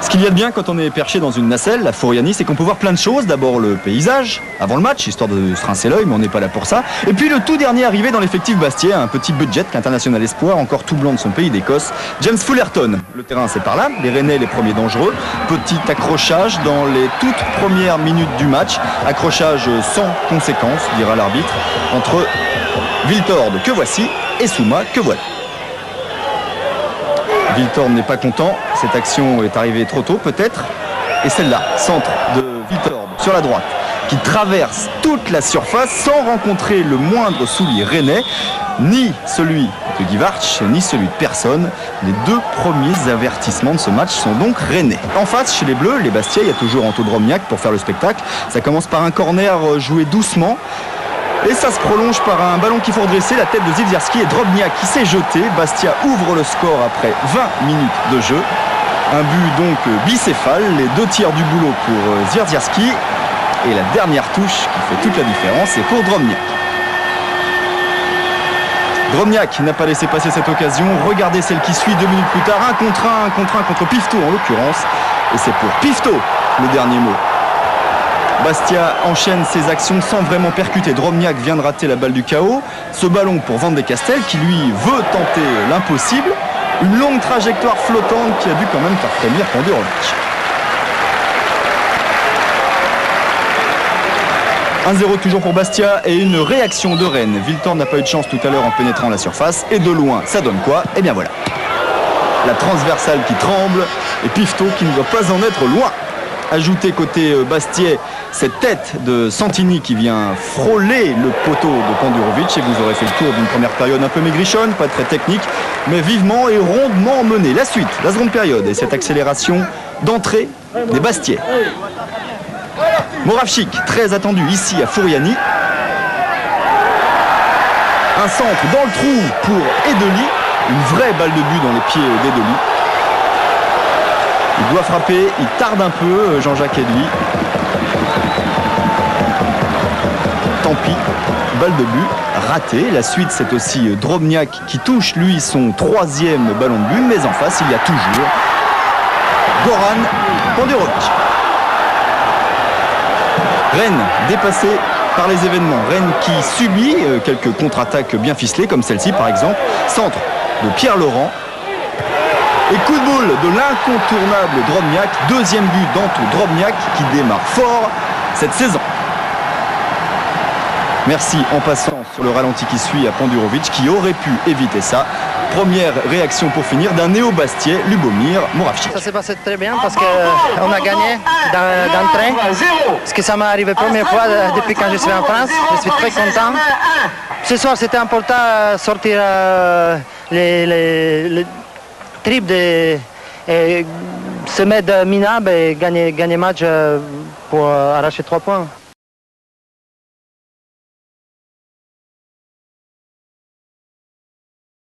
Ce qu'il y a de bien quand on est perché dans une nacelle, à Furiani, c'est qu'on peut voir plein de choses. D'abord le paysage, avant le match, histoire de se rincer l'œil, mais on n'est pas là pour ça. Et puis le tout dernier arrivé dans l'effectif Bastia, un petit budget, l'international espoir, encore tout blanc de son pays d'Écosse, James Fullerton. Le terrain c'est par là, les Rennais les premiers dangereux. Petit accrochage dans les toutes premières minutes du match. Accrochage sans conséquence, dira l'arbitre, entre Viltord, que voici, et Souma, que voilà. Viltord n'est pas content, cette action est arrivée trop tôt peut-être. Et celle-là, centre de Viltord sur la droite, qui traverse toute la surface sans rencontrer le moindre soulier rennais, ni celui de Guivarch, ni celui de personne. Les deux premiers avertissements de ce match sont donc rennais. En face, chez les Bleus, les Bastia, il y a toujours Anto Drobniak pour faire le spectacle. Ça commence par un corner joué doucement. Et ça se prolonge par un ballon qu'il faut redresser, la tête de Zivzierski et Drobniak qui s'est jeté. Bastia ouvre le score après 20 minutes de jeu. Un but donc bicéphale, les 2 tiers du boulot pour Zivzierski. Et la dernière touche qui fait toute la différence est pour Drobniak. Drobniak n'a pas laissé passer cette occasion. Regardez celle qui suit 2 minutes plus tard. Un contre Pifto en l'occurrence. Et c'est pour Pifto le dernier mot. Bastia enchaîne ses actions sans vraiment percuter. Drobniak vient de rater la balle du chaos. Ce ballon pour Van de Castel qui lui veut tenter l'impossible. Une longue trajectoire flottante qui a dû quand même faire frémir Pandurovic. 1-0 toujours pour Bastia et une réaction de Rennes. Viltord n'a pas eu de chance tout à l'heure en pénétrant la surface. Et de loin, ça donne quoi? Eh bien voilà. La transversale qui tremble et Pifto qui ne doit pas en être loin. Ajouté côté Bastia cette tête de Santini qui vient frôler le poteau de Pandurovic et vous aurez fait le tour d'une première période un peu maigrichonne, pas très technique, mais vivement et rondement menée. La suite, la seconde période et cette accélération d'entrée des Bastiais. Moravchik, très attendu ici à Furiani. Un centre dans le trou pour Edeli, une vraie balle de but dans les pieds d'Edeli. Il doit frapper, il tarde un peu, Jean-Jacques Edely. Tant pis, balle de but, raté. La suite, c'est aussi Drobniak qui touche, lui, son 3e ballon de but. Mais en face, il y a toujours Goran Pandurovic. Rennes dépassé par les événements. Rennes qui subit quelques contre-attaques bien ficelées, comme celle-ci par exemple. Centre de Pierre Laurent. Et coup de boule de l'incontournable Drobniak, 2e but d'Anto Drobniak qui démarre fort cette saison. Merci en passant sur le ralenti qui suit à Pandurovic qui aurait pu éviter ça. Première réaction pour finir d'un néo-Bastiais, Lubomir Moravchik. Ça s'est passé très bien parce qu'on a gagné d'entrée. Parce que ça m'est arrivé la première fois depuis quand je suis en France. Je suis très content. Ce soir, c'était important de sortir les tripes et se mettre minable et gagner le match pour arracher 3 points.